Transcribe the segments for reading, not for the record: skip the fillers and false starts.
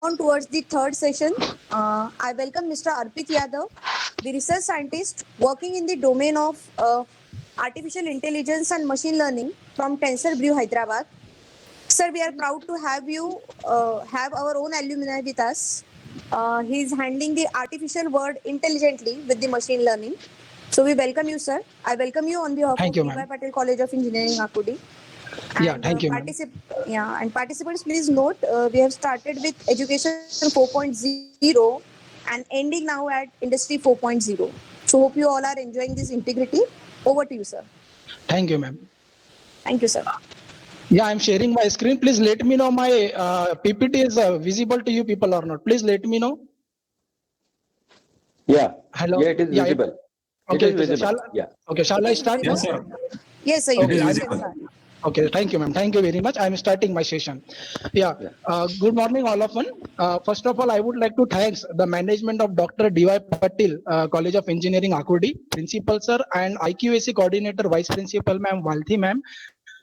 on towards the third session. I welcome Mr. Arpit Yadav, the research scientist working in the domain of artificial intelligence and machine learning from TensorBrew, Hyderabad. Sir, we are proud to have our own alumni with us. He is handling the artificial word intelligently with the machine learning. So we welcome you, sir. I welcome you on behalf Thank of you, DY ma'am. Patel College of Engineering, Akudi. Yeah, And thank you, ma'am. participants, please note we have started with Education 4.0 and ending now at Industry 4.0. So hope you all are enjoying this integrity. Over to you, sir. Thank you, ma'am. Thank you, sir. Yeah, I'm sharing my screen. Please let me know my PPT is visible to you people or not. Please let me know. Yeah, Hello. yeah, it is Yeah. visible. It Okay. is Okay. Sir. visible. Yeah. Shall It I is start visible, now? sir. Yes, sir. It You Okay. is can visible. start. Okay. Thank you, ma'am. Thank you very much. I'm starting my session. Yeah. Yeah. Good morning, all of one. First of all, I would like to thanks the management of Dr. D.Y. Patil, College of Engineering, Akudi, Principal Sir, and IQAC Coordinator, Vice Principal, ma'am, Valthi, ma'am,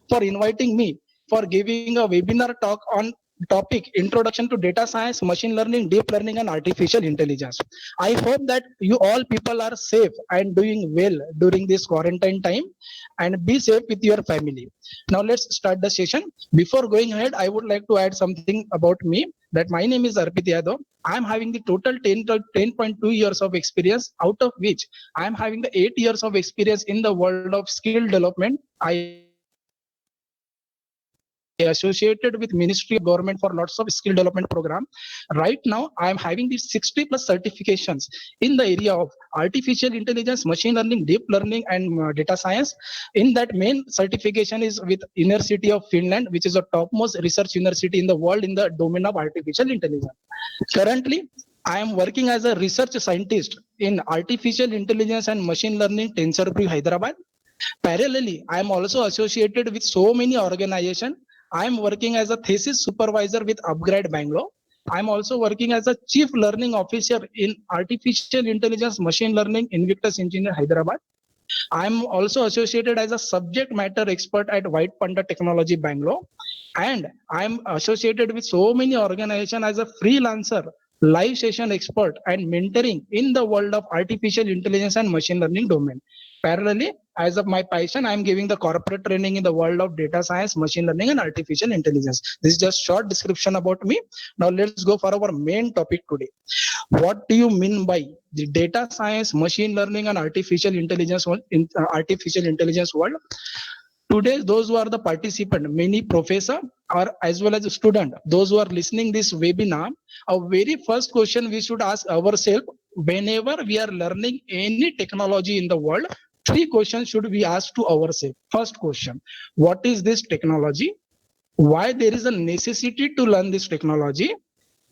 for inviting me for giving a webinar talk on topic introduction to data science, machine learning, deep learning and artificial intelligence. I hope that you all people are safe and doing well during this quarantine time, and be safe with your family. Now let's start the session. Before going ahead, I would like to add something about me, that my name is Arpit Yadav. I am having the total 10.2 years of experience, out of which I am having the 8 years of experience in the world of skill development. I associated with Ministry of Government for lots of skill development program. Right now, I am having the 60 plus certifications in the area of artificial intelligence, machine learning, deep learning, and data science. In that main certification is with University of Finland, which is the topmost research university in the world in the domain of artificial intelligence. Currently, I am working as a research scientist in artificial intelligence and machine learning, TensorBrew, Hyderabad. Parallelly, I am also associated with so many organizations. I am working as a thesis supervisor with Upgrade Bangalore. I am also working as a chief learning officer in artificial intelligence machine learning Invictus Engineer, Hyderabad. I am also associated as a subject matter expert at White Panda Technology, Bangalore. And I am associated with so many organizations as a freelancer, live session expert, and mentoring in the world of artificial intelligence and machine learning domain. Parallelly, as of my passion, I am giving the corporate training in the world of data science, machine learning, and artificial intelligence. This is just short description about me. Now let's go for our main topic today. What do you mean by the data science, machine learning, and artificial intelligence world? In artificial intelligence world, today those who are the participant, many professor or as well as a student, those who are listening this webinar, our very first question we should ask ourselves whenever we are learning any technology in the world. Three questions should be asked to ourselves. First question: what is this technology? Why there is a necessity to learn this technology?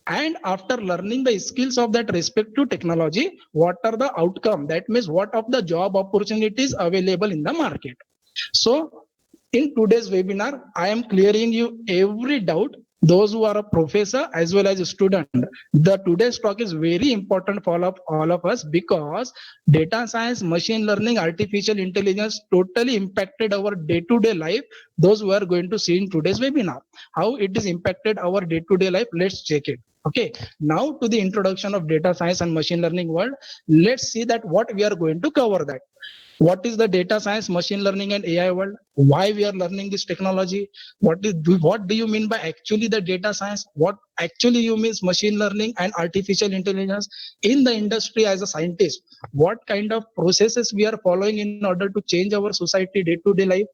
And after learning the skills of that respective technology, what are the outcome? That means what of the job opportunities available in the market? So in today's webinar, I am clearing you every doubt, those who are a professor as well as a student. The today's talk is very important for all of us, because data science, machine learning, artificial intelligence totally impacted our day-to-day life. Those who are going to see in today's webinar, how it is impacted our day-to-day life, let's check it. Okay, now to the introduction of data science and machine learning world, let's see that what we are going to cover. That what is the data science, machine learning and AI world? Why we are learning this technology? What do you mean by actually the data science? What actually you means machine learning and artificial intelligence in the industry as a scientist? What kind of processes we are following in order to change our society day-to-day life?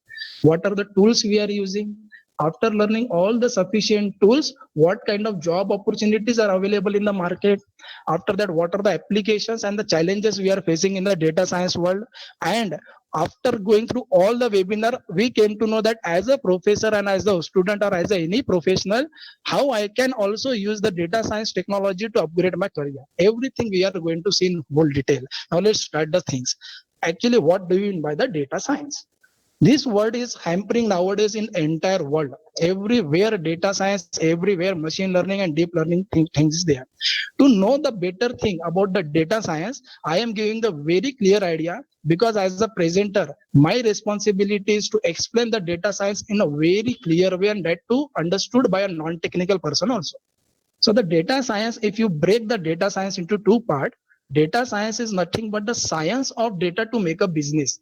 What are the tools we are using? After learning all the sufficient tools, what kind of job opportunities are available in the market? After that, what are the applications and the challenges we are facing in the data science world? And after going through all the webinar, we came to know that as a professor and as a student or as any professional, how I can also use the data science technology to upgrade my career. Everything we are going to see in full detail. Now let's start the things. Actually, what do you mean by the data science? This word is hampering nowadays in entire world. Everywhere data science, everywhere machine learning and deep learning things is there. To know the better thing about the data science, I am giving the very clear idea, because as a presenter, my responsibility is to explain the data science in a very clear way, and that too understood by a non-technical person also. So the data science, if you break the data science into two parts, data science is nothing but the science of data to make a business.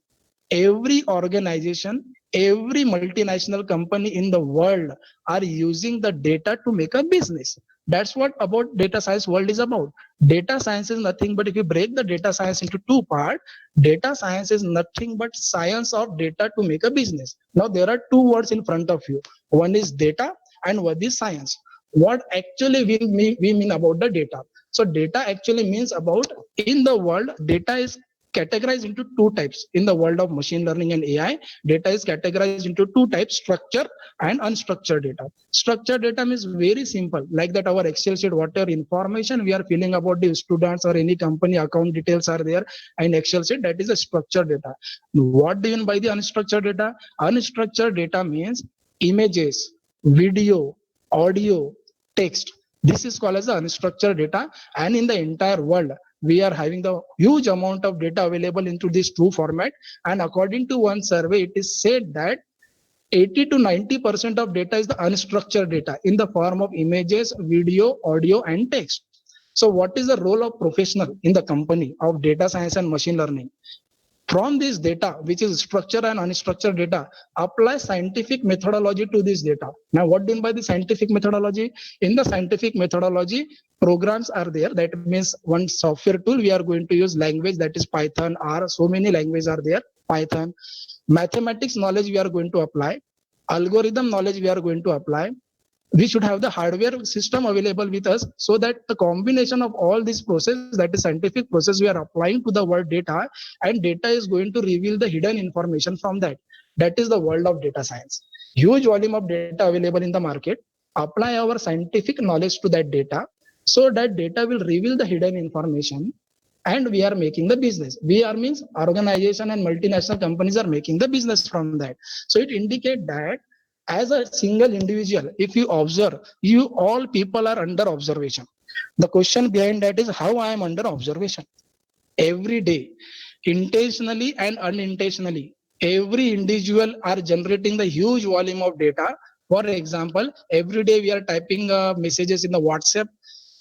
Every organization, every multinational company in the world are using the data to make a business. That's what about data science world is about. Data science is nothing but, if you break the data science into two parts, data science is nothing but science of data to make a business. Now there are two words in front of you. One is data and one is science. What actually we mean about the data? So data actually means about, in the world, data is categorized into two types. In the world of machine learning and AI, data is categorized into two types: structured and unstructured data. Structured data means very simple, like that our Excel sheet, whatever information we are filling about the students or any company account details are there in Excel sheet, that is a structured data. What do you mean by the unstructured data? Unstructured data means images, video, audio, text. This is called as the unstructured data. And in the entire world, we are having the huge amount of data available into this two format. And according to one survey, it is said that 80 to 90% of data is the unstructured data in the form of images, video, audio, and text. So what is the role of professional in the company of data science and machine learning? From this data, which is structured and unstructured data, apply scientific methodology to this data. Now, what do you mean by the scientific methodology? In the scientific methodology, programs are there. That means one software tool, we are going to use language, that is Python, R. So many languages are there. Python. Mathematics knowledge we are going to apply. Algorithm knowledge we are going to apply. We should have the hardware system available with us, so that the combination of all this process, that is scientific process, we are applying to the word data, and data is going to reveal the hidden information from that. That is the world of data science. Huge volume of data available in the market. Apply our scientific knowledge to that data, so that data will reveal the hidden information, and we are making the business. We are means organization and multinational companies are making the business from that. So it indicates that as a single individual, if you observe, you all people are under observation. The question behind that is how I am under observation every day, intentionally and unintentionally. Every individual are generating the huge volume of data. For example, every day we are typing messages in the WhatsApp,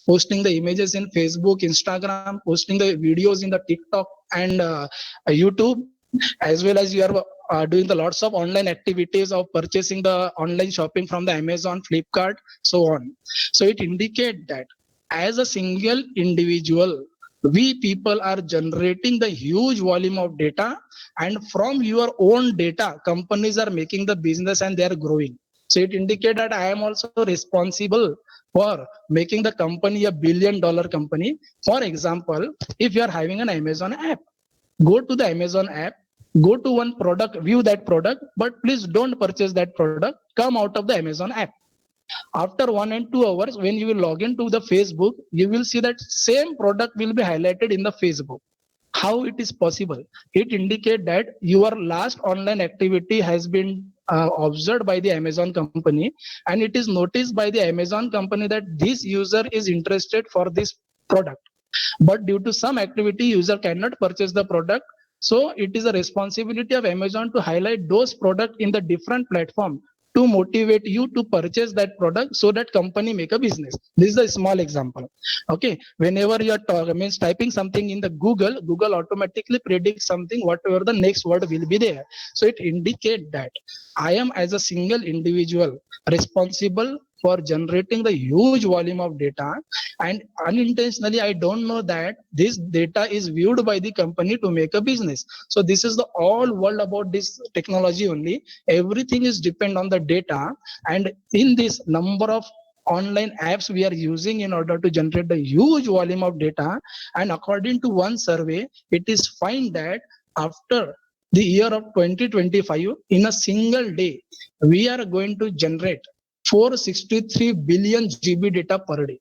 posting the images in Facebook, Instagram, posting the videos in the TikTok and YouTube, as well as you are doing the lots of online activities of purchasing the online shopping from the Amazon, Flipkart, so on. So it indicates that as a single individual, we people are generating the huge volume of data, and from your own data, companies are making the business and they are growing. So it indicates that I am also responsible for making the company a $1 billion company. For example, if you are having an Amazon app, go to the Amazon app, go to one product, view that product, but please don't purchase that product. Come out of the Amazon app. After 1 and 2 hours, when you will log into the Facebook, you will see that same product will be highlighted in the Facebook. How it is possible? It indicates that your last online activity has been observed by the Amazon company, and it is noticed by the Amazon company that this user is interested for this product, but due to some activity user cannot purchase the product. So it is a responsibility of Amazon to highlight those products in the different platform to motivate you to purchase that product, so that company make a business. This is a small example. Okay, whenever you are means typing something in the Google automatically predicts something, whatever the next word will be there. So it indicates that I am as a single individual responsible for generating the huge volume of data, and unintentionally I don't know that this data is viewed by the company to make a business. So this is the all world about this technology only. Everything is depend on the data, and in this number of online apps we are using in order to generate the huge volume of data. And according to one survey, it is find that after the year of 2025, in a single day we are going to generate 463 billion GB data per day.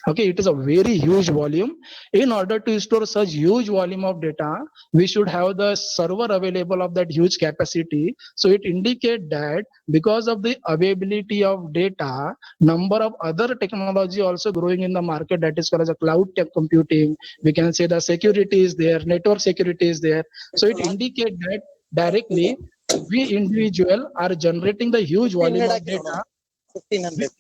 Okay, it is a very huge volume. In order to store such huge volume of data, we should have the server available of that huge capacity. So it indicates that because of the availability of data, number of other technology also growing in the market, that is called as a cloud tech computing. We can say the security is there, network security is there. So it indicates that directly we individual are generating the huge volume of data. 1500.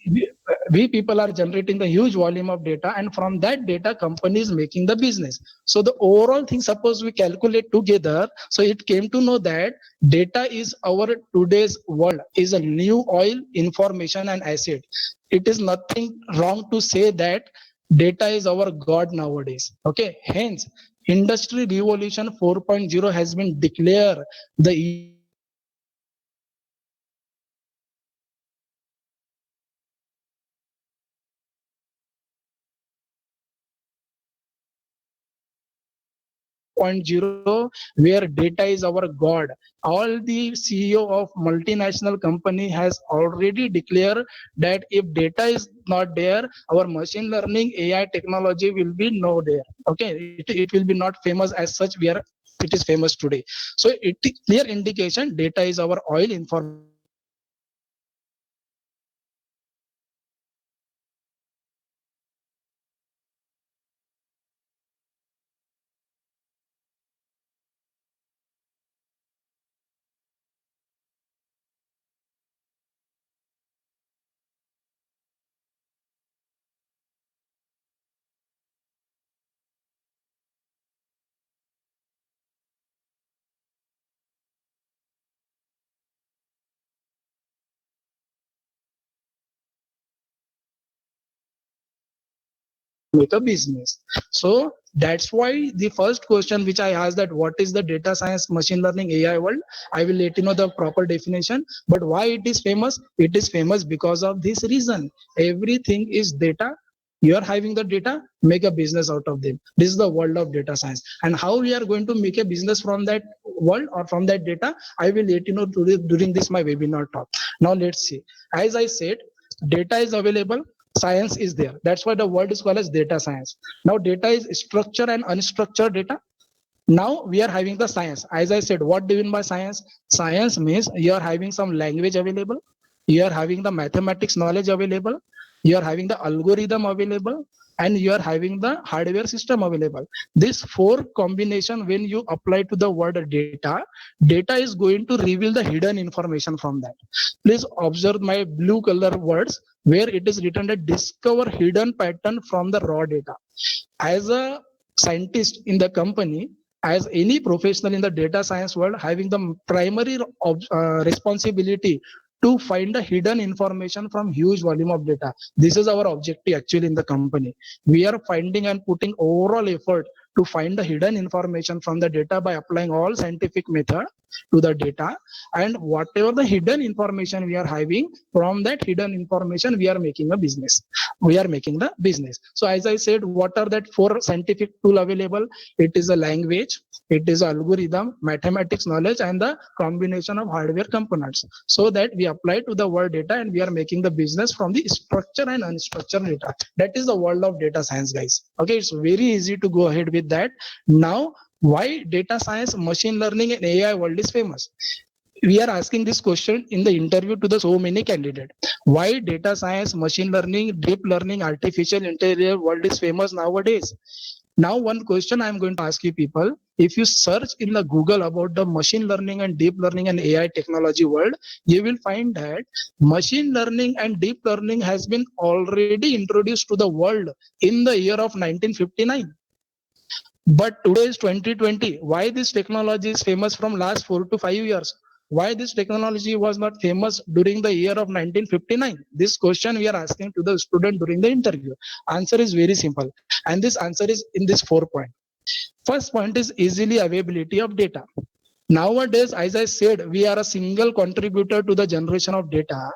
we people are generating the huge volume of data, and from that data company is making the business. So the overall thing, suppose we calculate together, so it came to know that data is our today's world, is a new oil, information and asset. It is nothing wrong to say that data is our god nowadays. Okay, hence industry revolution 4.0 has been declared the year of 2025 where data is our god. All the CEO of multinational company has already declared that if data is not there, our machine learning AI technology will be no there. Okay, it will be not famous as such where it is famous today. So it is clear indication data is our oil, information and asset. Now let's see, as I said, data is available. Science is there. Machine learning, deep learning and AI technology world is famous nowadays. Now what is the data science, machine learning and AI technology world? I will let you know the proper definition. Data science, machine learning and AI technology world is famous nowadays. Now what is the data science, machine learning and AI technology world? I will let you know the proper definition. Data science, machine learning and AI technology world is famous nowadays. Now what is the data science to make a business? So that's why the first question which I asked, that what is the data science, machine learning, AI world? I will let you know the proper definition. But why it is famous? It is famous because of this reason. Everything is data. You are having the data, make a business out of them. This is the world of data science. And how we are going to make a business from that world or from that data, I will let you know today during this my webinar talk. Now let's see. As I said, data is available, science is there. That's why the word is called as data science. Now data is structured and unstructured data. Now we are having the science. As I said, what do you mean by science? Science means you are having some language available, you are having the mathematics knowledge available, you are having the algorithm available, and you are having the hardware system available. This four combination, when you apply to the word data, data is going to reveal the hidden information from that. Please observe my blue color words where it is written that discover hidden pattern from the raw data. As a scientist in the company, as any professional in the data science world, having the primary responsibility to find the hidden information from huge volume of data. This is our objective actually in the company. We are finding and putting overall effort to find the hidden information from the data by applying all scientific method to the data, and whatever the hidden information we are having, from that hidden information we are making a business. We are making the business. So as I said, what are that four scientific tool available? It is a language, it is algorithm, mathematics knowledge, and the combination of hardware components, so that we apply to the world data and we are making the business from the structured and unstructured data. That is the world of data science, guys. Okay, it's very easy to go ahead with that. Now why data science, machine learning and AI world is famous? We are asking this question in the interview to the so many candidates. Why data science, machine learning, deep learning, artificial intelligence world is famous nowadays? Now one question I am going to ask you people, if you search in the Google about the machine learning and deep learning and AI technology world, you will find that machine learning and deep learning has been already introduced to the world in the year of 1959. But today is 2020. Why this technology is famous from last 4 to 5 years? Why this technology was not famous during the year of 1959? This question we are asking to the student during the interview. Answer is very simple. And this answer is in this 4 point. First point is easily availability of data. Nowadays, as I said, we are a single contributor to the generation of data.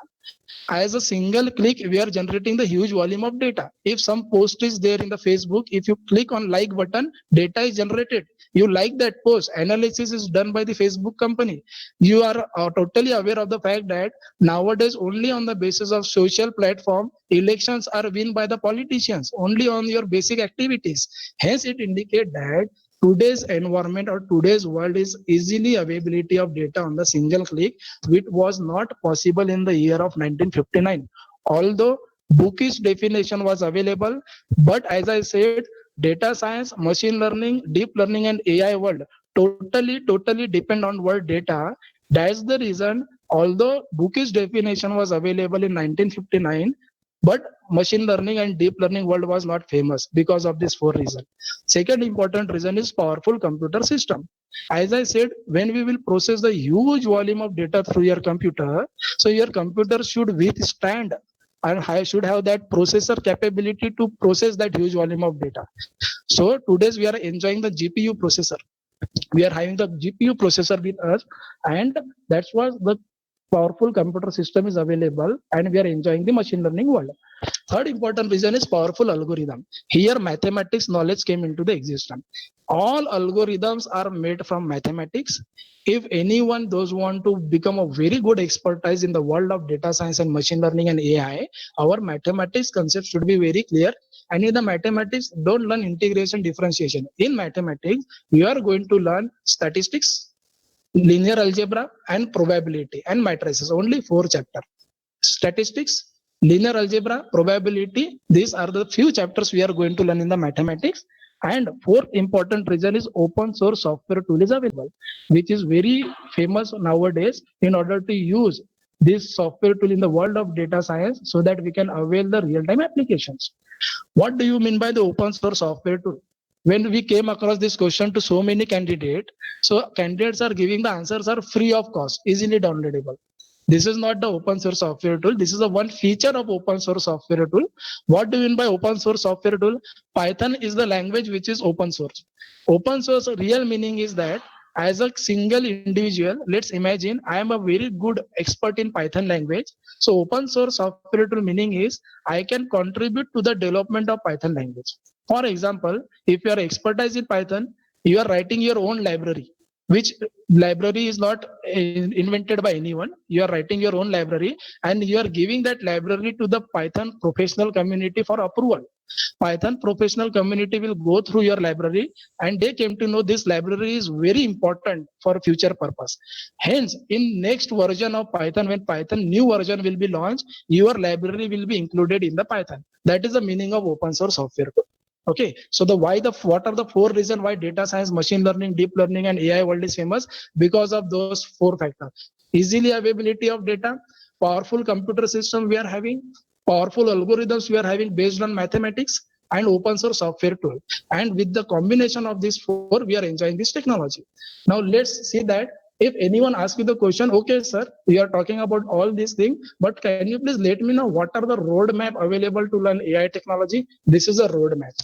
As a single click, we are generating the huge volume of data. If some post is there in the Facebook, if you click on like button, data is generated. You like that post, analysis is done by the Facebook company. You are totally aware of the fact that nowadays only on the basis of social platform, elections are won by the politicians, only on your basic activities. Hence it indicates that today's environment or today's world is easily availability of data on the single click, which was not possible in the year of 1959. Although bookish definition was available, but as I said, data science, machine learning, deep learning and AI world totally depend on word data. That's the reason, although bookish definition was available in 1959, but machine learning and deep learning world was not famous because of this four reasons. Second important reason is powerful computer system. As I said, when we will process the huge volume of data through your computer, so your computer should withstand and should have that processor capability to process that huge volume of data. So today's we are enjoying the GPU processor. We are having the GPU processor with us, and that's what the powerful computer system is available, and we are enjoying the machine learning world. Third important reason is powerful algorithm. Here mathematics knowledge came into the existence. All algorithms are made from mathematics. If anyone those want to become a very good expertise in the world of data science and machine learning and AI, our mathematics concept should be very clear. And in the mathematics, don't learn integration differentiation. In mathematics, you are going to learn statistics, linear algebra, and probability and matrices. Only 4 chapters. Statistics, linear algebra, probability. These are the few chapters we are going to learn in the mathematics. And fourth important reason is open source software tool is available, which is very famous nowadays in order to use this software tool in the world of data science so that we can avail the real-time applications. What do you mean by the open source software tool? When we came across this question to so many candidates, so candidates are giving the answers are free of cost, easily downloadable. This is not the open source software tool. This is the one feature of open source software tool. What do you mean by open source software tool? Python is the language which is open source. Open source real meaning is that as a single individual, let's imagine I am a very good expert in Python language. So open source software tool meaning is I can contribute to the development of Python language. For example, if you are expertise in Python, you are writing your own library, which library is not invented by anyone. You are writing your own library and you are giving that library to the Python professional community for approval. Python professional community will go through your library and they came to know this library is very important for future purpose. Hence, in next version of Python, when Python new version will be launched, your library will be included in the Python. That is the meaning of open source software. Okay, so what are the 4 reasons why data science, machine learning, deep learning, and AI world is famous? Because of those 4 factors: easily availability of data, powerful computer system we are having, powerful algorithms we are having based on mathematics, and open source software tool. And with the combination of these 4, we are enjoying this technology. Now let's see that. If anyone asks you the question, okay, sir, we are talking about all these things, but can you please let me know what are the roadmap available to learn AI technology? This is a roadmap.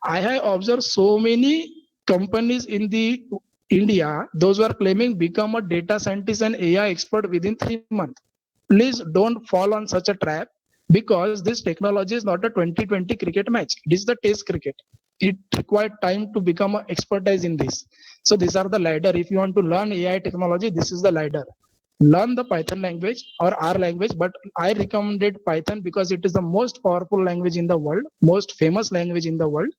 I have observed so many companies in the India, those who are claiming become a data scientist and AI expert within 3 months. Please don't fall on such a trap because this technology is not a 2020 cricket match. It is the test cricket. It required time to become an expertise in this. So these are the ladder. If you want to learn AI technology, this is the ladder. Learn the Python language or R language, but I recommended Python because it is the most powerful language in the world, most famous language in the world.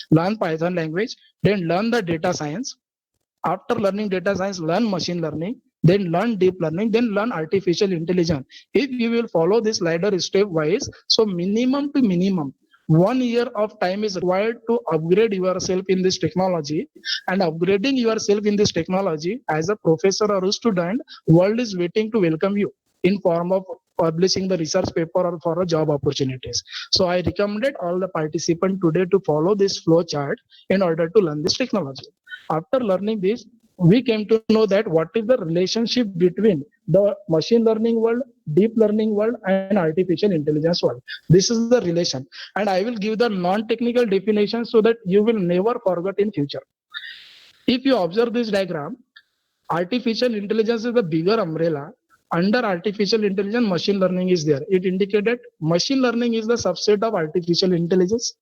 Learn Python language, then learn the data science. After learning data science, learn machine learning, then learn deep learning, then learn artificial intelligence. If you will follow this ladder stepwise, so minimum to minimum, 1 year of time is required to upgrade yourself in this technology, and upgrading yourself in this technology as a professor or a student, world is waiting to welcome you in form of publishing the research paper or for a job opportunities. So I recommended all the participants today to follow this flow chart in order to learn this technology. After learning this, we came to know that what is the relationship between the machine learning world, deep learning world, and artificial intelligence world. This is the relation. And I will give the non-technical definition so that you will never forget in future. If you observe this diagram, artificial intelligence is the bigger umbrella. Under artificial intelligence, machine learning is there. It indicated machine learning is the subset of artificial intelligence.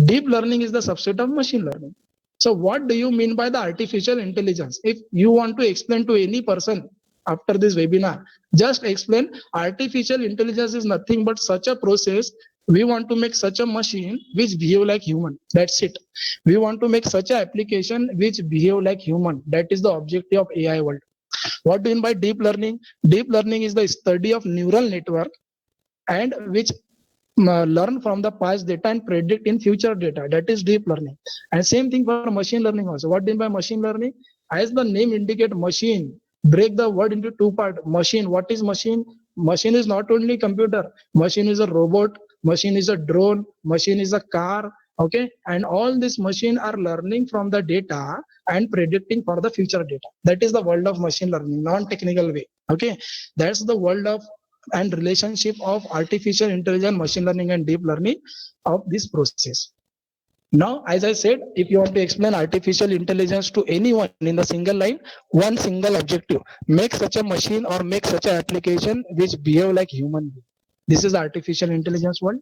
Deep learning is the subset of machine learning. So what do you mean by the artificial intelligence? If you want to explain to any person after this webinar, just explain artificial intelligence is nothing but such a process. We want to make such a machine which behave like human. That's it. We want to make such an application which behave like human. That is the objective of AI world. What do you mean by deep learning? Deep learning is the study of neural network and which learn from the past data and predict in future data. That is deep learning. And same thing for machine learning also. What do you mean by machine learning? As the name indicate, machine. Break the word into 2 parts. Machine. What is machine? Machine is not only computer. Machine is a robot. machine is a drone, machine is a car, okay, and all this machine are learning from the data and predicting for the future data. That is the world of machine learning, non-technical way. Okay, that's the world of and relationship of artificial intelligence, machine learning, and deep learning of this process. Now, as I said, if you want to explain artificial intelligence to anyone in the single line, one single objective: make such a machine or make such an application which behave like human being. This is artificial intelligence world.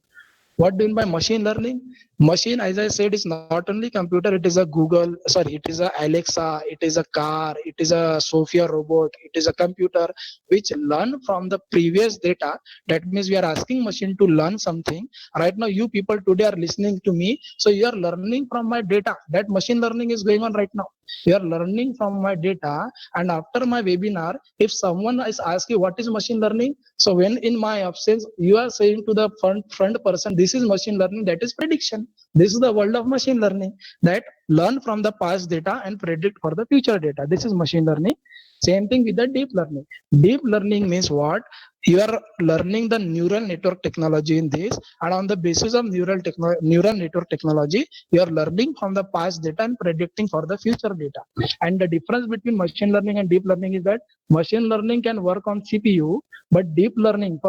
What do you mean by machine learning? Machine, as I said, is not only computer, it is a Google, sorry, it is a Alexa, it is a car, it is a Sophia robot, it is a computer which learn from the previous data. That means we are asking machine to learn something. Right now, you people today are listening to me. So you are learning from my data. That machine learning is going on right now. You are learning from my data. And after my webinar, if someone is asking what is machine learning, so when in my absence, you are saying to the front person, this is machine learning, that is prediction. This is the world of machine learning, that learn from the past data and predict for the future data. This is machine learning. Same thing with the deep learning. Deep learning means what? You are learning the neural network technology in this, and on the basis of neural network technology, you are learning from the past data and predicting for the future data. And the difference between machine learning and deep learning is that machine learning can work on CPU, but deep learning,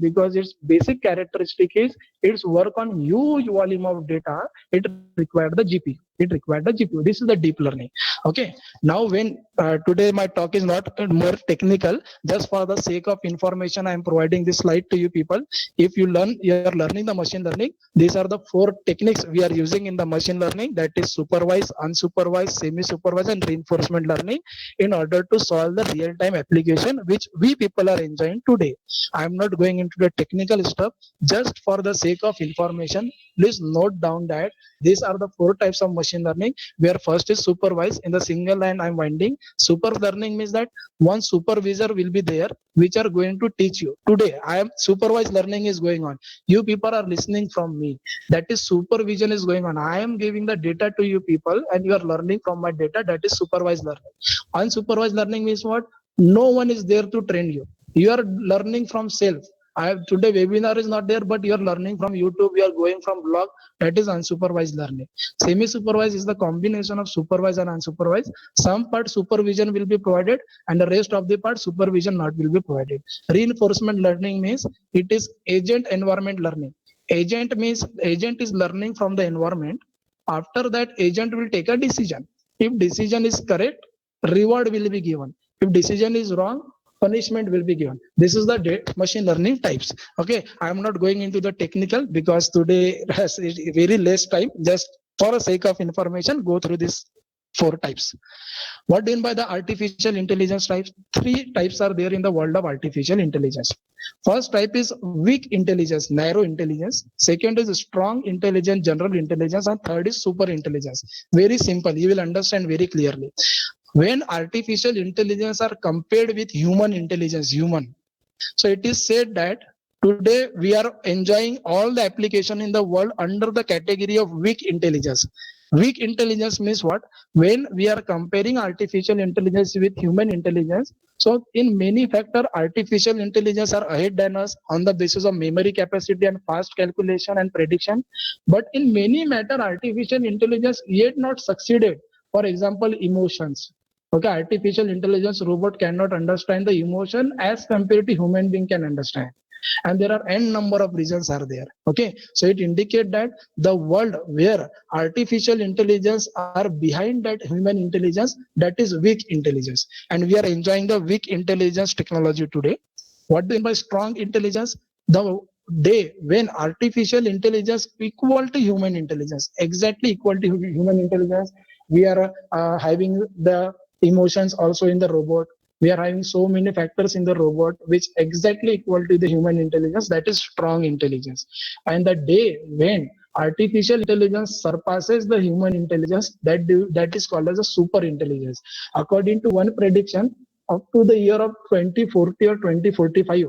because its basic characteristic is its work on huge volume of data, it required the GPU. It required the GPU. This is the deep learning. Okay. Now, when today my talk is not more technical, just for the sake of information, I am providing this slide to you people. If you are learning the machine learning, these are the 4 techniques we are using in the machine learning. That is supervised, unsupervised, semi-supervised, and reinforcement learning, in order to solve the real-time application which we people are enjoying today. I am not going into the technical stuff. Just for the sake of information, please note down that these are the 4 types of machine learning, where first is supervised. In the single line I'm winding, super learning means that one supervisor will be there which are going to teach you. Today I am supervised learning is going on. You people are listening from me. That is supervision is going on. I am giving the data to you people and you are learning from my data. That is supervised learning. Unsupervised learning means what? No one is there to train you. You are learning from self. I have today webinar is not there, but you are learning from YouTube. You are going from blog. That is unsupervised learning. Semi-supervised is the combination of supervised and unsupervised. Some part supervision will be provided, and the rest of the part supervision not will be provided. Reinforcement learning means it is agent environment learning. Agent means agent is learning from the environment. After that, agent will take a decision. If decision is correct, reward will be given. If decision is wrong, punishment will be given. This is the machine learning types. Okay, I am not going into the technical because today has very less time. Just for the sake of information, go through these 4 types. What do you mean by the artificial intelligence types? 3 types are there in the world of artificial intelligence. First type is weak intelligence, narrow intelligence. Second is strong intelligence, general intelligence. And third is super intelligence. Very simple. You will understand very clearly. When artificial intelligence are compared with human intelligence, so it is said that today we are enjoying all the application in the world under the category of weak intelligence. Weak intelligence means what? When we are comparing artificial intelligence with human intelligence, so in many factors, artificial intelligence are ahead than us on the basis of memory capacity and fast calculation and prediction. But in many matter, artificial intelligence yet not succeeded. For example, emotions. Okay, artificial intelligence robot cannot understand the emotion as compared to human being can understand. And there are n number of reasons are there. Okay, so it indicates that the world where artificial intelligence are behind that human intelligence, that is weak intelligence. And we are enjoying the weak intelligence technology today. What do you mean by strong intelligence? The day when artificial intelligence equal to human intelligence, exactly equal to human intelligence, we are having the emotions also in the robot. We are having so many factors in the robot which exactly equal to the human intelligence. That is strong intelligence. And the day when artificial intelligence surpasses the human intelligence, that is called as a super intelligence. According to one prediction, up to the year of 2040 or 2045,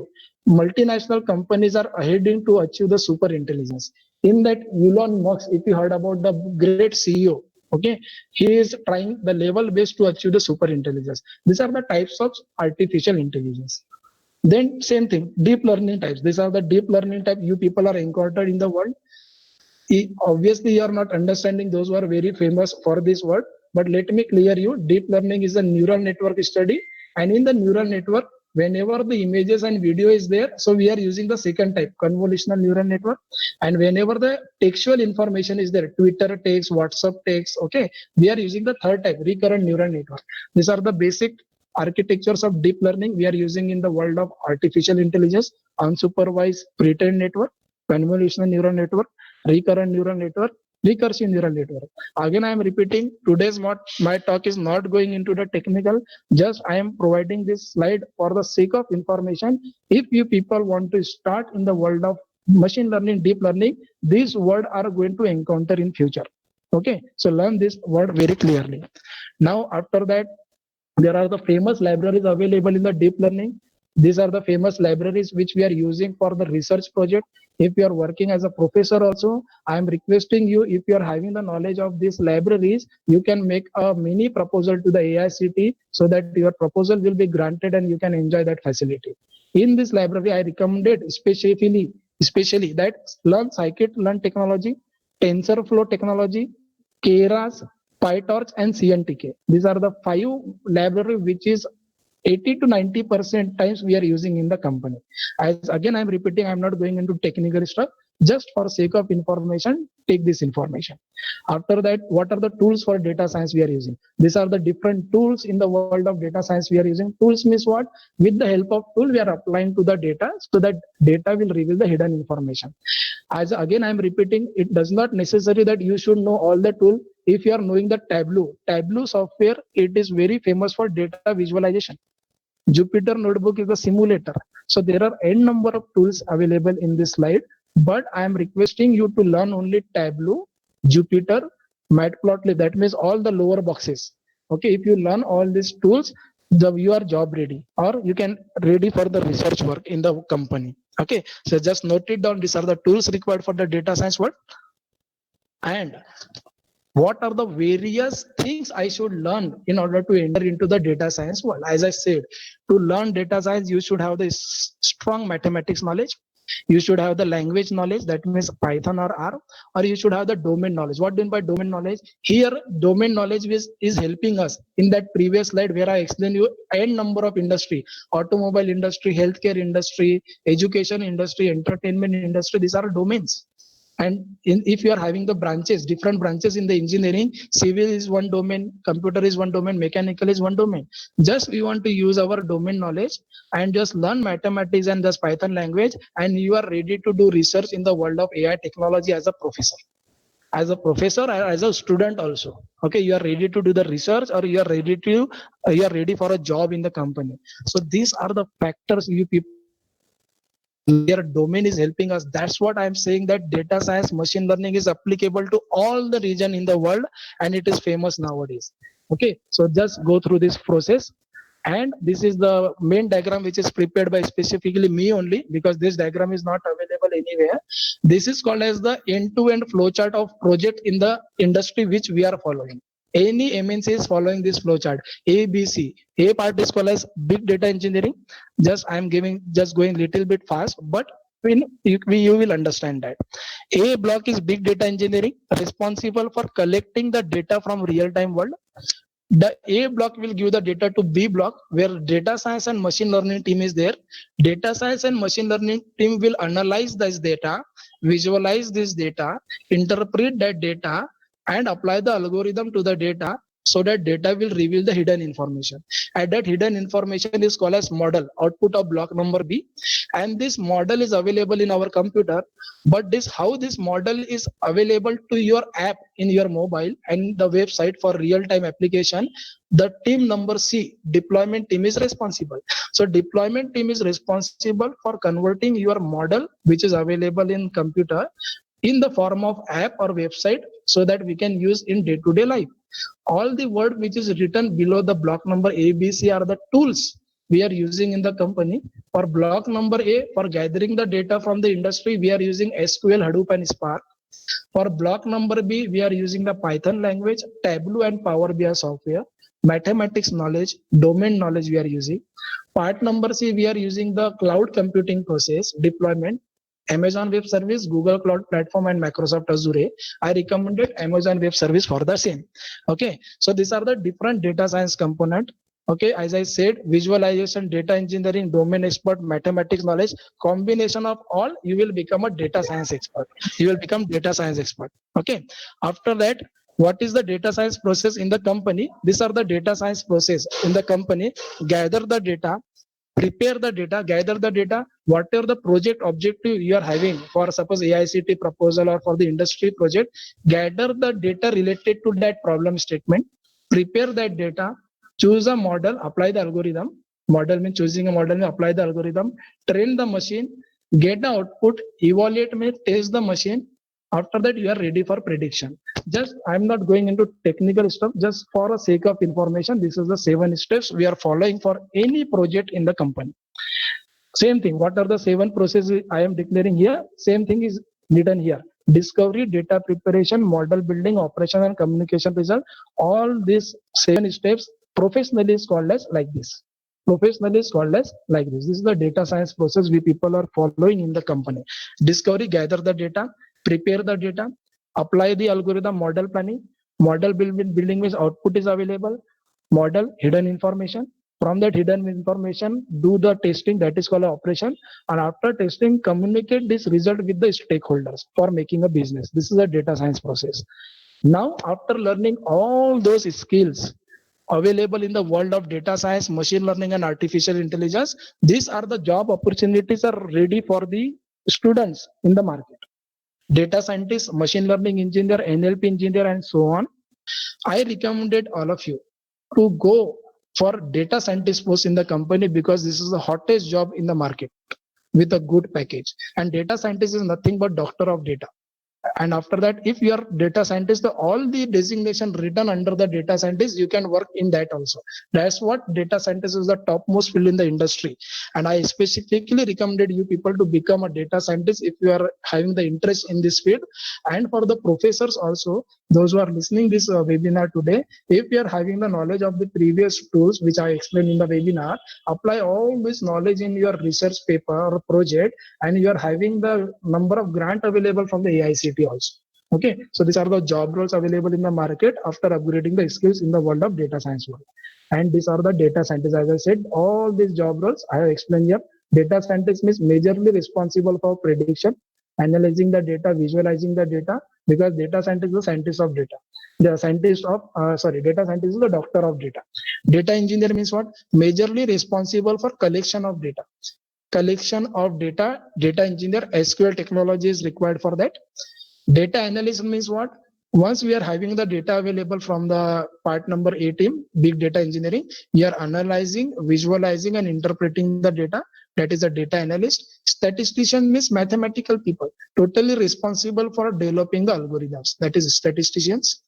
multinational companies are heading to achieve the super intelligence. In that, Elon Musk, if you heard about the great CEO, okay, he is trying the level base to achieve the super intelligence. These are the types of artificial intelligence. Then same thing, deep learning types. These are the deep learning type you people are encountered in the world. Obviously, you are not understanding those who are very famous for this word, but let me clear you. Deep learning is a neural network study, and in the neural network, whenever the images and video is there, so we are using the second type, convolutional neural network. And whenever the textual information is there, Twitter text, WhatsApp text, okay, we are using the third type, recurrent neural network. These are the basic architectures of deep learning we are using in the world of artificial intelligence: unsupervised pre-trained network, convolutional neural network, recurrent neural network, recursive neural network. Again, I am repeating, today's my talk is not going into the technical, just I am providing this slide for the sake of information. If you people want to start in the world of machine learning, deep learning, these words are going to encounter in future. Okay, so learn this word very clearly. Now, after that, there are the famous libraries available in the deep learning. These are the famous libraries which we are using for the research project. If you are working as a professor also, I am requesting you, if you are having the knowledge of these libraries, you can make a mini proposal to the AICT so that your proposal will be granted and you can enjoy that facility. In this library, I recommended especially that learn scikit-learn technology, TensorFlow technology, Keras, PyTorch, and CNTK. These are the 5 library which is 80 to 90% times we are using in the company. As again, I'm repeating, I'm not going into technical stuff. Just for sake of information, take this information. After that, what are the tools for data science we are using? These are the different tools in the world of data science we are using. Tools means what? With the help of tool, we are applying to the data so that data will reveal the hidden information. As again, I'm repeating, it does not necessary that you should know all the tool. If you are knowing the Tableau software, it is very famous for data visualization. Jupyter Notebook is the simulator. So there are n number of tools available in this slide, but I am requesting you to learn only Tableau, Jupyter, Matplotlib. That means all the lower boxes. Okay, if you learn all these tools, you are job ready, or you can ready for the research work in the company. Okay, so just note it down. These are the tools required for the data science work. And what are the various things I should learn in order to enter into the data science world? As I said, to learn data science, you should have this strong mathematics knowledge. You should have the language knowledge, that means Python or R, or you should have the domain knowledge. What do you mean by domain knowledge? Here, domain knowledge is helping us. In that previous slide where I explained you n number of industry, automobile industry, healthcare industry, education industry, entertainment industry, these are domains. And if you are having the branches, different branches in the engineering, civil is one domain, computer is one domain, mechanical is one domain. Just we want to use our domain knowledge and just learn mathematics and just Python language, and you are ready to do research in the world of AI technology as a professor. As a professor or as a student also. Okay, you are ready to do the research, or you are ready for a job in the company. So these are the factors you people, their domain is helping us. That's what I'm saying, that data science, machine learning is applicable to all the region in the world, and it is famous nowadays. Okay, so just go through this process. And this is the main diagram which is prepared by specifically me only, because this diagram is not available anywhere. This is called as the end-to-end flowchart of project in the industry which we are following. Any MNC is following this flowchart. A, B, C. A part is called as big data engineering. I'm going little bit fast, but you will understand that. A block is big data engineering, responsible for collecting the data from real-time world. The A block will give the data to B block, where data science and machine learning team is there. Data science and machine learning team will analyze this data, visualize this data, interpret that data, and apply the algorithm to the data, so that data will reveal the hidden information. And that hidden information is called as model, output of block number B. And this model is available in our computer. But how this model is available to your app in your mobile and the website for real-time application, the team number C, deployment team, is responsible. So deployment team is responsible for converting your model, which is available in computer, in the form of app or website, so that we can use in day-to-day life. All the word which is written below the block number A, B, C are the tools we are using in the company. For block number A, for gathering the data from the industry, we are using SQL, Hadoop, and Spark. For block number B, we are using the Python language, Tableau, and Power BI software. Mathematics knowledge, domain knowledge we are using. Part number C, we are using the cloud computing process deployment. Amazon Web Service, Google Cloud Platform, and Microsoft Azure. I recommended Amazon Web Service for the same. Okay, so these are the different data science component. Okay, as I said, visualization, data engineering, domain expert, mathematics knowledge, combination of all, you will become a data science expert. You will become data science expert. Okay, after that, what is the data science process in the company? These are the data science process in the company. Gather the data, prepare the data, gather the data, whatever the project objective you are having for suppose AICT proposal or for the industry project, gather the data related to that problem statement, prepare that data, choose a model, apply the algorithm. Model means choosing a model, apply the algorithm, train the machine, get the output, evaluate, test the machine. After that, you are ready for prediction. Just I'm not going into technical stuff, just for a sake of information, this is the 7 steps we are following for any project in the company. Same thing, what are the 7 processes I am declaring here? Same thing is written here. Discovery, data preparation, model building, operation and communication result. All these 7 steps professionally is called as like this. Professionally is called as like this. This is the data science process we people are following in the company. Discovery, gather the data, prepare the data, apply the algorithm, model planning. Model building means output is available. Model, hidden information. From that hidden information, do the testing, that is called operation. And after testing, communicate this result with the stakeholders for making a business. This is a data science process. Now, after learning all those skills available in the world of data science, machine learning, and artificial intelligence, these are the job opportunities are ready for the students in the market. Data scientist, machine learning engineer, NLP engineer, and so on. I recommended all of you to go for data scientist post in the company because this is the hottest job in the market with a good package. And data scientist is nothing but doctor of data. And after that, if you are data scientist, all the designation written under the data scientist, you can work in that also. That's what data scientist is the topmost field in the industry. And I specifically recommended you people to become a data scientist if you are having the interest in this field. And for the professors also, those who are listening this webinar today, if you are having the knowledge of the previous tools which I explained in the webinar, apply all this knowledge in your research paper or project, and you are having the number of grant available from the AICT also. Okay, so these are the job roles available in the market after upgrading the skills in the world of data science world. And these are the data scientists. As I said, all these job roles I have explained here. Data scientist means majorly responsible for prediction, analyzing the data, visualizing the data, because data scientist is the scientist of data. The scientist of data scientist is the doctor of data. Data engineer means what? Majorly responsible for collection of data. Collection of data, data engineer, SQL technology is required for that. Data analyst means what? Once we are having the data available from the part number A team, big data engineering, we are analyzing, visualizing, and interpreting the data. That is a data analyst. Statistician means mathematical people, totally responsible for developing the algorithms. That is statisticians.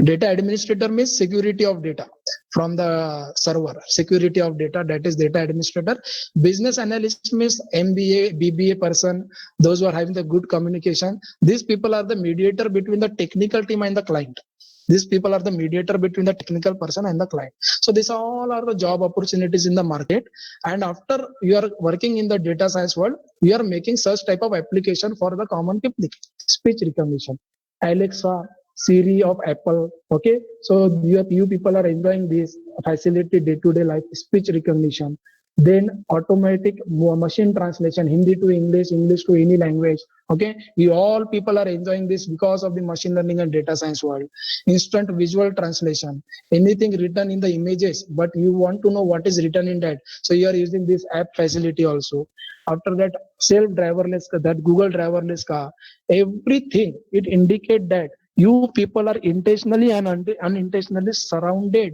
Data administrator means security of data from the server, security of data, that is data administrator. Business analyst means MBA, BBA person, those who are having the good communication. These people are the mediator between the technical team and the client. These people are the mediator between the technical person and the client. So these all are the job opportunities in the market. And after you are working in the data science world, you are making such type of application for the common public. Speech recognition, Alexa, Siri of Apple. Okay, so you people are enjoying this facility day-to-day life, speech recognition, then automatic machine translation, Hindi to English, English to any language. Okay, you all people are enjoying this because of the machine learning and data science world. Instant visual translation, anything written in the images, but you want to know what is written in that, so you are using this app facility also. After that, self-driverless, that Google driverless car, everything, it indicate that you people are intentionally and unintentionally surrounded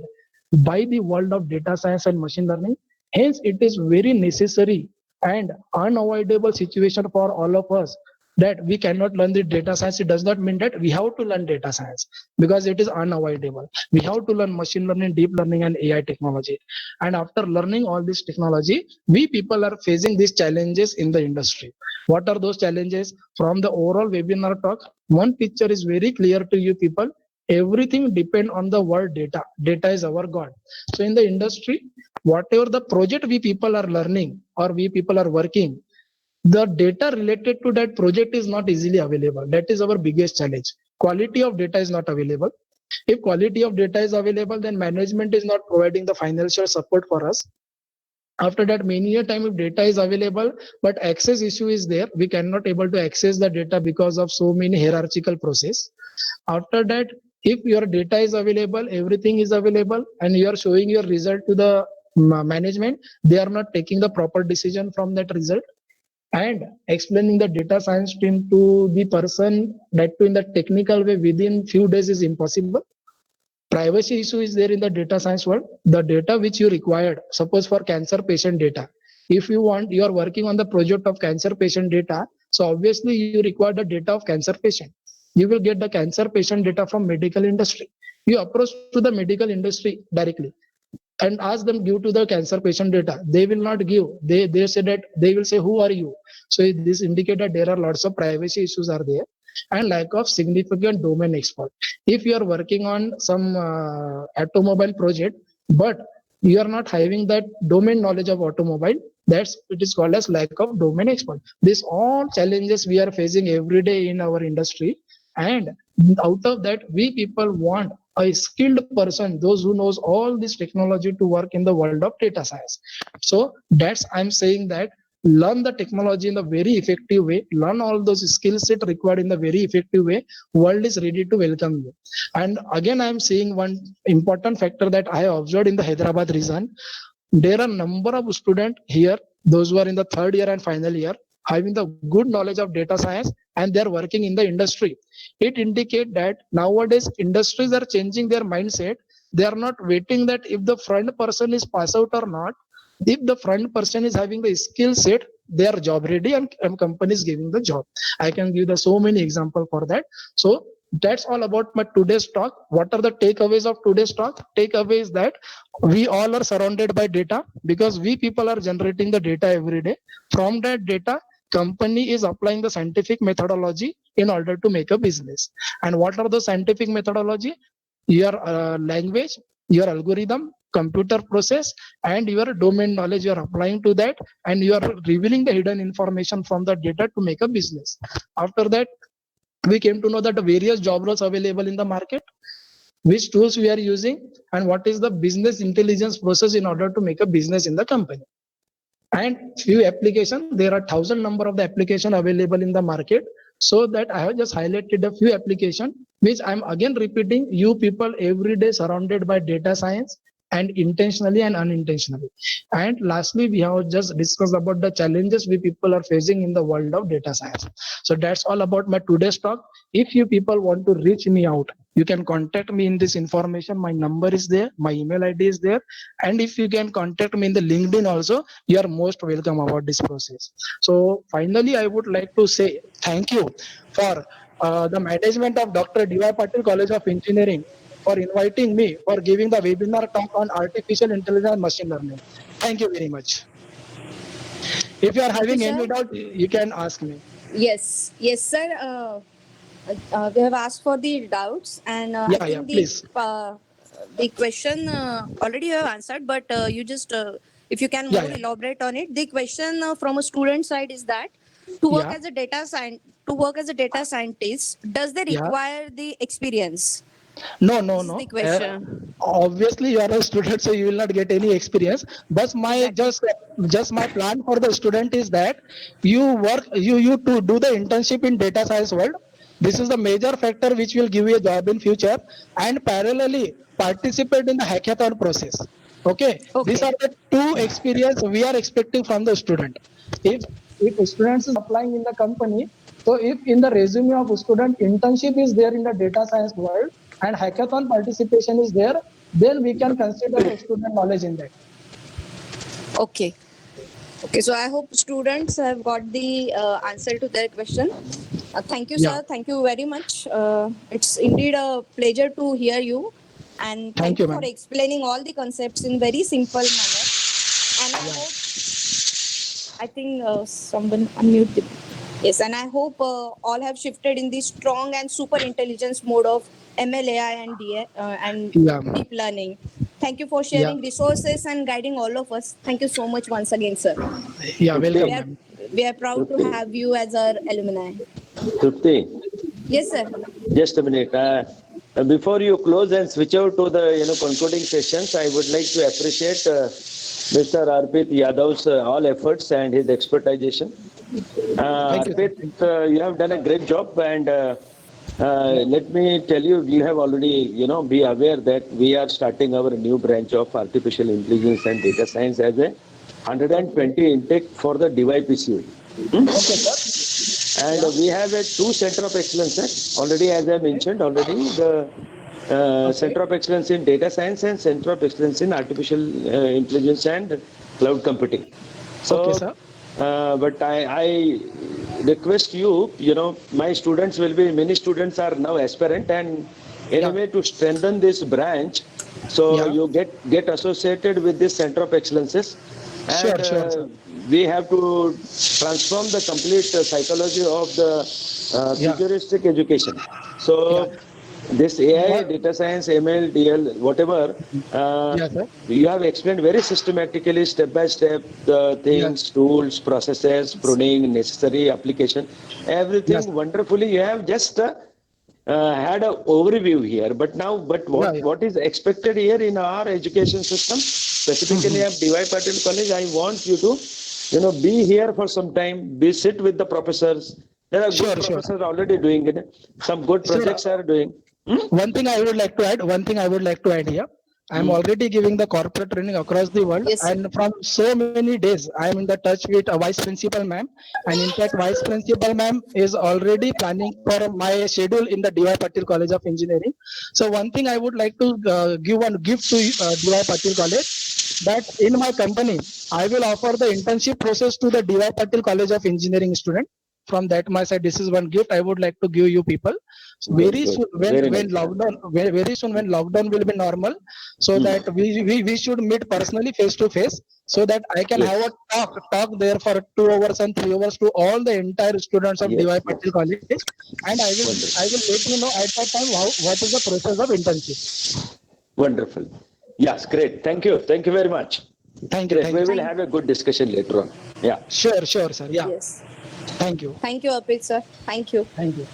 by the world of data science and machine learning. Hence, it is very necessary and unavoidable situation for all of us that we cannot learn the data science. It does not mean that we have to learn data science, because it is unavoidable. We have to learn machine learning, deep learning, and AI technology. And after learning all this technology, we people are facing these challenges in the industry. What are those challenges? From the overall webinar talk, one picture is very clear to you people. Everything depends on the word data. Data is our God. So in the industry, whatever the project we people are learning or we people are working, the data related to that project is not easily available. That is our biggest challenge. Quality of data is not available. If quality of data is available, then management is not providing the financial support for us. After that, many a time if data is available but access issue is there, we cannot able to access the data because of so many hierarchical process. After that, if your data is available, everything is available, and you are showing your result to the management, they are not taking the proper decision from that result. And explaining the data science team to the person, that too in the technical way, within few days is impossible. Privacy issue is there in the data science world. The data which you required, suppose for cancer patient data, if you want, you are working on the project of cancer patient data, so obviously you require the data of cancer patient. You will get the cancer patient data from medical industry. You approach to the medical industry directly and ask them give to the cancer patient data. They will not give. They say that they will say, who are you? So this indicate that there are lots of privacy issues are there, and lack of significant domain expert. If you are working on some automobile project, but you are not having that domain knowledge of automobile, that's it is called as lack of domain expert. These all challenges we are facing every day in our industry, and out of that we people want a skilled person, those who knows all this technology to work in the world of data science. So that's I'm saying that learn the technology in the very effective way, learn all those skill set required in the very effective way. World is ready to welcome you. And again, I'm seeing one important factor that I observed in the Hyderabad region. There are number of students here, those who are in the third year and final year, having the good knowledge of data science, and they're working in the industry. It indicates that nowadays industries are changing their mindset. They are not waiting that if the front person is pass out or not. If the front person is having the skill set, they are job ready, and company is giving the job. I can give the so many example for that. So that's all about my today's talk. What are the takeaways of today's talk? Takeaway is that we all are surrounded by data because we people are generating the data every day. From that data, company is applying the scientific methodology in order to make a business. And what are the scientific methodology? Your language, your algorithm, computer process, and your domain knowledge you are applying to that, and you are revealing the hidden information from the data to make a business. After that, we came to know that the various job roles available in the market, which tools we are using, and what is the business intelligence process in order to make a business in the company. And few application, there are thousand number of the application available in the market. So that I have just highlighted a few application which I'm again repeating. You people every day surrounded by data science, and intentionally and unintentionally. And lastly, we have just discussed about the challenges we people are facing in the world of data science. So that's all about my today's talk. If you people want to reach me out, you can contact me in this information. My number is there, my email ID is there, and if you can contact me in the LinkedIn also, you are most welcome about this process. So finally, I would like to say thank you for the management of Dr. D.Y. Patil College of Engineering for inviting me for giving the webinar talk on artificial intelligence and machine learning. Thank you very much. If you are Thank you, having any sir. doubt, you can ask me. Yes, sir. We have asked for the doubts, and I Yeah, think please. the question already you have answered, but you just if you can Yeah, more yeah, elaborate on it. The question from a student side is that to work yeah, as a data scientist, does they yeah. require the experience? No, no, This is the no. question. Obviously, you are a student, so you will not get any experience. But my Exactly. just my plan for the student is that you to do the internship in data science world. This is the major factor which will give you a job in future, and parallelly participate in the hackathon process. Okay, these Okay. are the two experience we are expecting from the student. If if students is applying in the company, so if in the resume of a student internship is there in the data science world and hackathon participation is there, then we can consider the student knowledge in that. Okay. Okay. So I hope students have got the answer to their question. Thank you, Yeah, sir. Thank you very much. It's indeed a pleasure to hear you, and thank thank you, you for ma'am. explaining all the concepts in very simple manner. And I Yeah, hope, I think someone unmute. Yes, and I hope all have shifted in the strong and super intelligence mode of ML, AI, and and yeah, deep learning. Thank you for sharing resources and guiding all of us. Thank you so much once again, sir. Yeah, welcome, We are, ma'am. we are proud to have you as our alumni. Trupti, Yes, sir. just a minute. Before you close and switch out to the concluding sessions, I would like to appreciate Mr. Arpit Yadav's all efforts and his expertization. Thank you, sir. Arpit, you have done a great job, and let me tell you, you have already be aware that we are starting our new branch of artificial intelligence and data science as a 120 intake for the DYPCU. Okay, sir. And we have a two center of excellence, sir. Already, as I mentioned, already the center of excellence in data science and center of excellence in artificial intelligence and cloud computing. So, Okay, sir. but I request you, my students will be, many students are now aspirant, and anyway, to strengthen this branch, so Yeah. you get associated with this center of excellences. Sure, And sure, sir. we have to transform the complete psychology of the futuristic education. So this AI, What- data science, ML, DL, whatever, Yeah, sir. you have explained very systematically, step by step, the things, Yes. tools, processes, pruning, necessary application, everything Yes. wonderfully. You have just had an overview here, but now, Yeah. what is expected here in our education system, specifically at DY Patil College, I want you to, be here for some time, sit with the professors. There are Sure, good sure. professors already doing it. Some good Sir, projects are doing. One thing I would like to add. One thing I would like to add here. I'm already giving the corporate training across the world, Yes, sir. and from so many days, I am in the touch with a vice principal ma'am, and in fact, vice principal ma'am is already planning for my schedule in the DY Patil College of Engineering. So one thing I would like to give one gift to DY Patil College, that in my company, I will offer the internship process to the DY Patil College of Engineering student. From that my side, this is one gift I would like to give you people. So Good, very good. soon, Very when nice. lockdown, very soon when lockdown will be normal, so that we should meet personally face to face, so that I can Yes. have a talk there for 2 hours and 3 hours to all the entire students of Yes, DY yes. Patil College, and Wonderful. I will let you know at that time what is the process of internship. Wonderful. Yes, great. Thank you. Thank you very much. Thank you, Great. thank We you. will have a good discussion later on. Yeah. Sure, sure, sir. Yeah. Yes. Thank you, Thank you, Arpit, sir. Thank you. thank you.